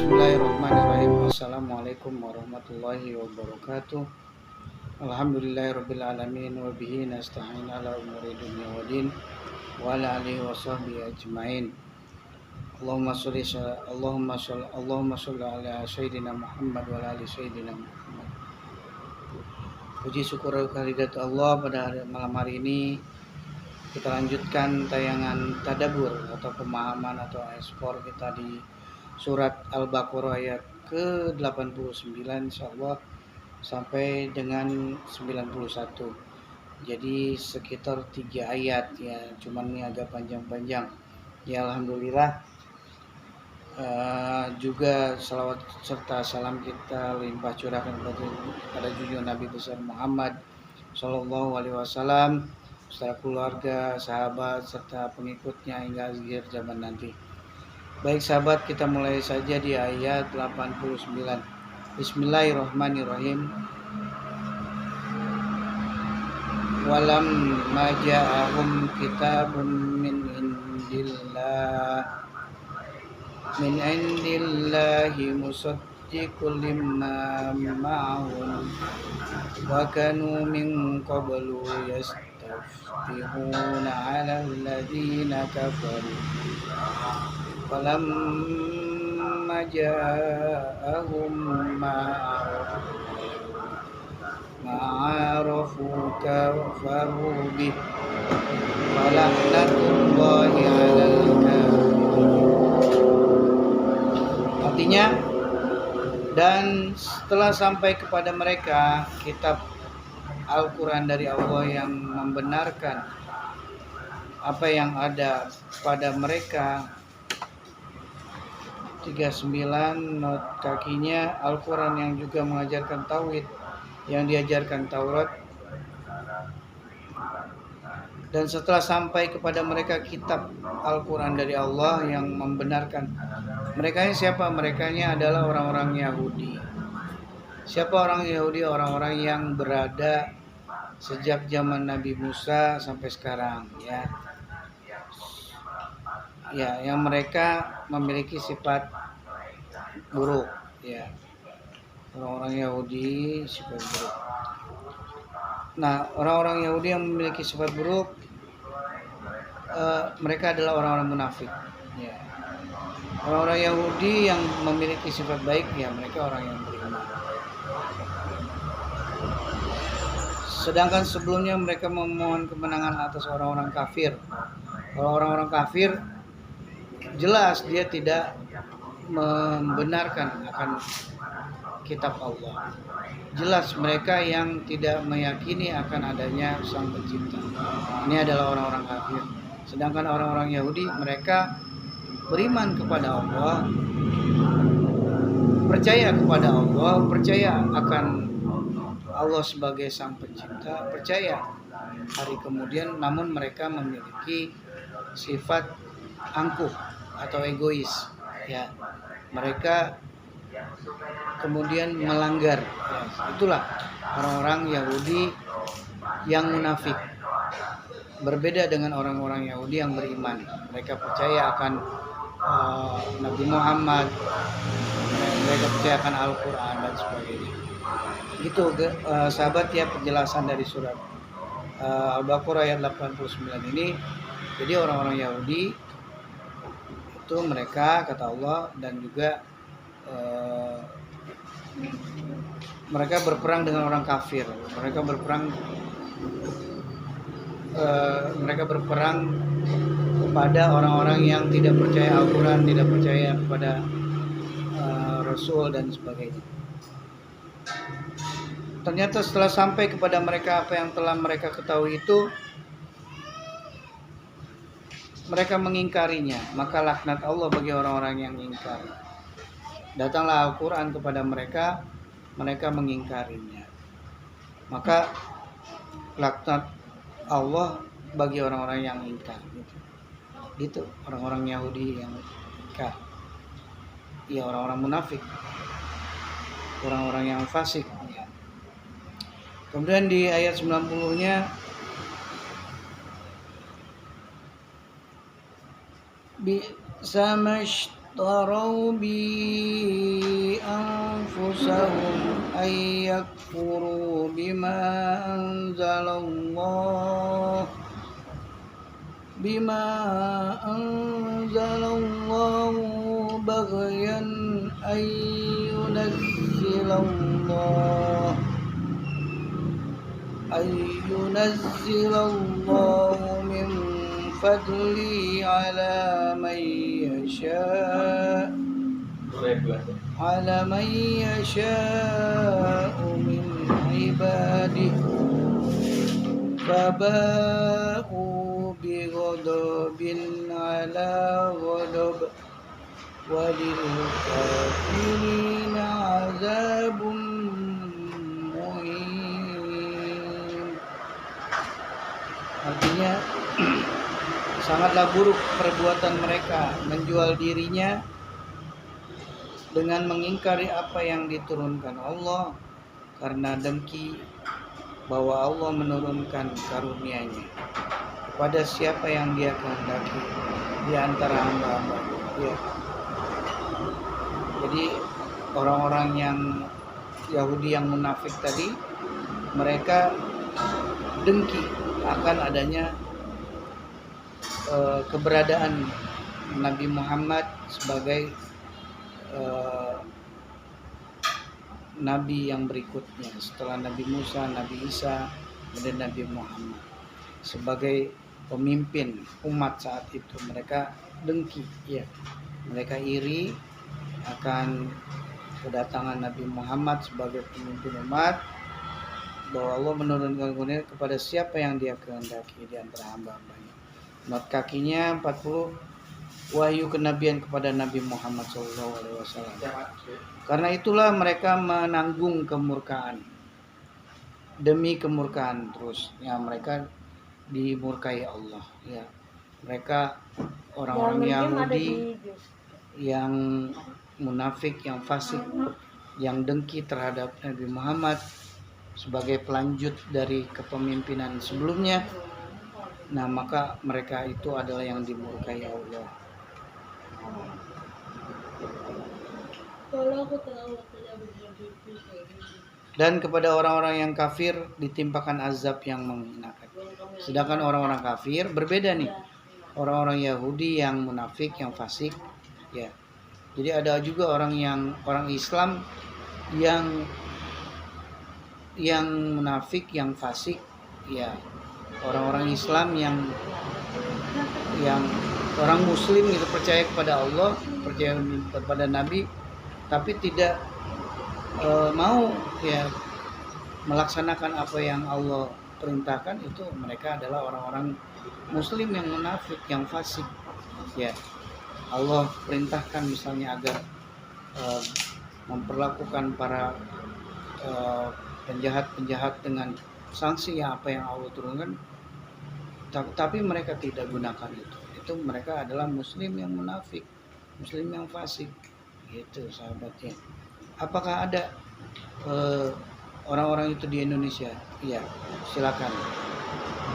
Bismillahirrahmanirrahim. Assalamualaikum warahmatullahi wabarakatuh. Alhamdulillahirabbil alamin wa bihi nasta'in ala umuri dunya waddin wa ala alihi washabbihi ajmain. Allahumma shalli ala sayyidina Muhammad wa ala ali sayyidina Muhammad. Puji syukur kehadirat Allah, pada malam hari ini kita lanjutkan tayangan tadabbur atau pemahaman atau ekspor kita di surat Al-Baqarah ayat ke-89 insyaallah sampai dengan 91. Jadi sekitar 3 ayat ya, cuman ini agak panjang-panjang. Ya alhamdulillah, juga salawat serta salam kita limpah curahkan pada junjungan Nabi besar Muhammad sallallahu alaihi wasallam beserta keluarga, sahabat serta pengikutnya hingga akhir zaman nanti. Baik sahabat, kita mulai saja di ayat 89. Bismillahirrahmanirrahim. Walam maja'ahum kitabun min indillahi musaddiqul limma ma'ahum wa kanu min qablu yastafihuna 'alal ladzina kafaru falamma ja'ahum ma'arafu kafaru bih fala'natullahi 'alal kafirin. Artinya, dan setelah sampai kepada mereka kitab Al-Quran dari Allah yang membenarkan apa yang ada pada mereka, 39 not kakinya Al-Quran yang juga mengajarkan tauhid, yang diajarkan Taurat. Dan setelah sampai kepada mereka kitab Al-Quran dari Allah yang membenarkan, mereka ini siapa? Mereka ini adalah orang-orang Yahudi. Siapa orang Yahudi? Orang-orang yang berada sejak zaman Nabi Musa sampai sekarang ya. Ya, yang mereka memiliki sifat buruk ya. Orang-orang Yahudi sifat buruk. Nah, orang-orang Yahudi yang memiliki sifat buruk, mereka adalah orang-orang munafik ya. Orang-orang Yahudi yang memiliki sifat baik ya, mereka orang yang beriman. Sedangkan sebelumnya mereka memohon kemenangan atas orang-orang kafir. Kalau orang-orang kafir, jelas dia tidak membenarkan akan kitab Allah. Jelas mereka yang tidak meyakini akan adanya Sang Pencipta. Ini adalah orang-orang kafir. Sedangkan orang-orang Yahudi, mereka beriman kepada Allah, percaya kepada Allah, percaya akan Allah sebagai Sang Pencipta, percaya hari kemudian, namun mereka memiliki sifat angkuh atau egois ya. Mereka kemudian melanggar ya. Itulah orang-orang Yahudi yang munafik. Berbeda dengan orang-orang Yahudi yang beriman. Mereka percaya akan Nabi Muhammad, mereka percaya akan Al-Quran dan sebagainya. Gitu sahabat ya, penjelasan dari surat Al-Baqarah ayat 89 ini. Jadi orang-orang Yahudi itu mereka, kata Allah, dan juga mereka berperang dengan orang kafir. Mereka berperang kepada orang-orang yang tidak percaya Al-Quran, tidak percaya kepada Rasul dan sebagainya. Ternyata setelah sampai kepada mereka apa yang telah mereka ketahui itu, mereka mengingkarinya. Maka laknat Allah bagi orang-orang yang ingkar. Datanglah Al-Quran kepada mereka, mereka mengingkarinya. Maka laknat Allah bagi orang-orang yang ingkar. Gitu orang-orang Yahudi yang ingkar. Ya, orang-orang munafik, orang-orang yang fasik ya. Kemudian di ayat 90-nya, bi'sa اشتروا به أنفسهم أن يكفروا بما أنزل الله بغيا أن ينزل الله من فضله على من يشاء من عباده فباءوا بغضب على غضب وللكافرين عذاب muhin. Artinya sangatlah buruk perbuatan mereka menjual dirinya dengan mengingkari apa yang diturunkan Allah karena dengki bahwa Allah menurunkan karunia-Nya kepada siapa yang Dia kehendaki di antara hamba-hamba. Ya. Jadi orang-orang yang Yahudi yang munafik tadi, mereka dengki akan adanya keberadaan Nabi Muhammad sebagai Nabi yang berikutnya setelah Nabi Musa, Nabi Isa, dan Nabi Muhammad sebagai pemimpin umat saat itu. Mereka dengki, ya, mereka iri akan kedatangan Nabi Muhammad sebagai pemimpin umat, bahwa Allah menurunkan karunia kepada siapa yang Dia kehendaki di antara hamba-hambanya. Not kakinya 40 wahyu kenabian kepada Nabi Muhammad SAW. Karena itulah mereka menanggung kemurkaan demi kemurkaan terus. Ya, mereka dimurkai Allah. Ya, mereka orang-orang Yahudi yang munafik, yang fasik, yang dengki terhadap Nabi Muhammad sebagai pelanjut dari kepemimpinan sebelumnya. Nah, maka mereka itu adalah yang dimurkai Allah. Dan kepada orang-orang yang kafir ditimpakan azab yang menghinakan. Sedangkan orang-orang kafir berbeda nih. Orang-orang Yahudi yang munafik, yang fasik, ya. Jadi ada juga orang Islam yang munafik, yang fasik, ya. Orang-orang Islam yang orang Muslim itu percaya kepada Allah, percaya kepada Nabi, tapi tidak mau, ya, melaksanakan apa yang Allah perintahkan. Itu mereka adalah orang-orang Muslim yang munafik, yang fasik, ya. Allah perintahkan misalnya agar memperlakukan para penjahat-penjahat dengan sanksi apa yang Allah turunkan, tapi mereka tidak gunakan itu. Itu mereka adalah Muslim yang munafik, Muslim yang fasik, gitu sahabatnya. Apakah ada orang-orang itu di Indonesia? Iya, silakan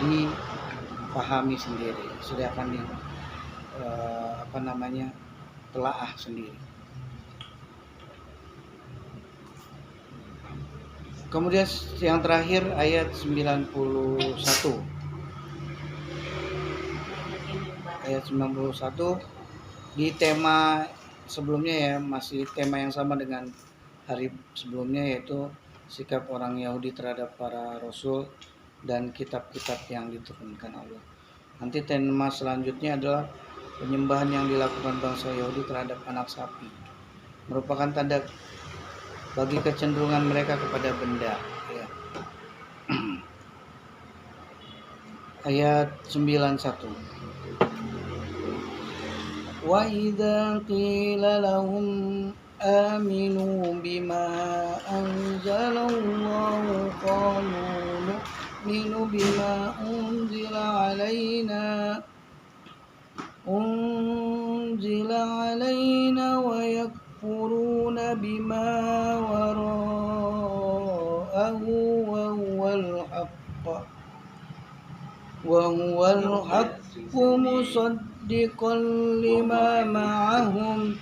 dipahami sendiri, silakan telaah sendiri. Kemudian yang terakhir ayat 91. Ayat 91 di tema sebelumnya, ya, masih tema yang sama dengan hari sebelumnya, yaitu sikap orang Yahudi terhadap para rasul dan kitab-kitab yang diturunkan Allah. Nanti tema selanjutnya adalah penyembahan yang dilakukan bangsa Yahudi terhadap anak sapi, merupakan tanda bagi kecenderungan mereka kepada benda, ya. Ayat 91. Wa idza qila lahum aminu bima anzalallahu qalu nu'minu bima unzila alaina wa yakfuruna bima wara'ahu wa huwal haqq musaddiqan lima ma'ahum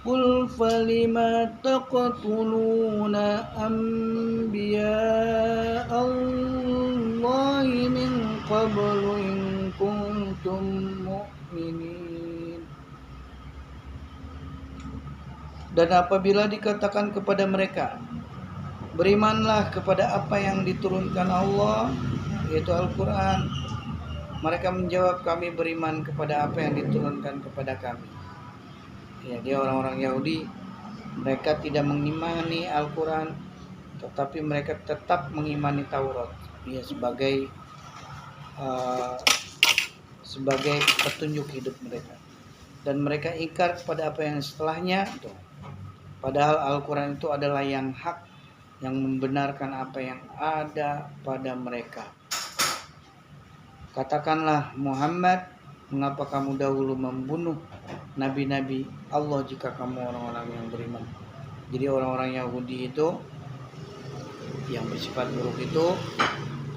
Qul falima taqtuluna anbiya Allahi min qablu in kuntum mu'minin. Dan apabila dikatakan kepada mereka, berimanlah kepada apa yang diturunkan Allah, yaitu Al-Quran, mereka menjawab, kami beriman kepada apa yang diturunkan kepada kami. Ya, dia orang-orang Yahudi, mereka tidak mengimani Al-Quran, tetapi mereka tetap mengimani Taurat, ya, sebagai petunjuk hidup mereka. Dan mereka ingkar kepada apa yang setelahnya. Padahal Al-Quran itu adalah yang hak, yang membenarkan apa yang ada pada mereka. Katakanlah, Muhammad, mengapa kamu dahulu membunuh nabi-nabi Allah jika kamu orang-orang yang beriman? Jadi orang-orang Yahudi itu yang bersifat buruk itu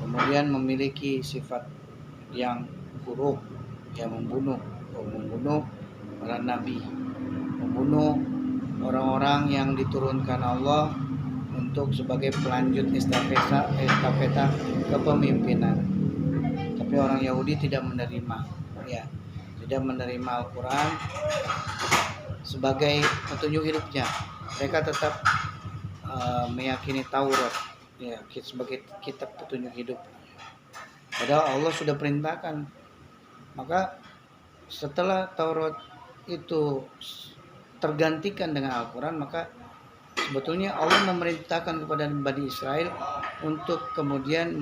kemudian memiliki sifat yang buruk, yang membunuh para nabi, membunuh orang-orang yang diturunkan Allah untuk sebagai pelanjut estafeta kepemimpinan. Tapi orang Yahudi tidak menerima, tidak menerima Al-Quran sebagai petunjuk hidupnya. Mereka tetap meyakini Taurat, sebagai kitab petunjuk hidup. Padahal Allah sudah perintahkan. Maka setelah Taurat itu tergantikan dengan Al-Quran, maka sebetulnya Allah memerintahkan kepada Bani Israel untuk kemudian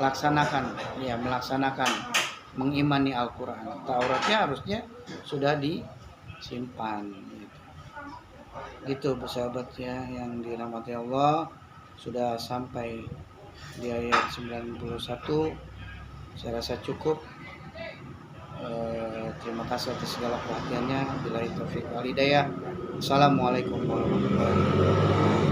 melaksanakan mengimani Al-Quran. Tauratnya harusnya sudah disimpan. Gitu bersahabat ya yang dirahmati Allah. Sudah sampai di ayat 91. Saya rasa cukup. Terima kasih atas segala perhatiannya. Billahi taufiq wal hidayah. Assalamualaikum warahmatullahi wabarakatuh.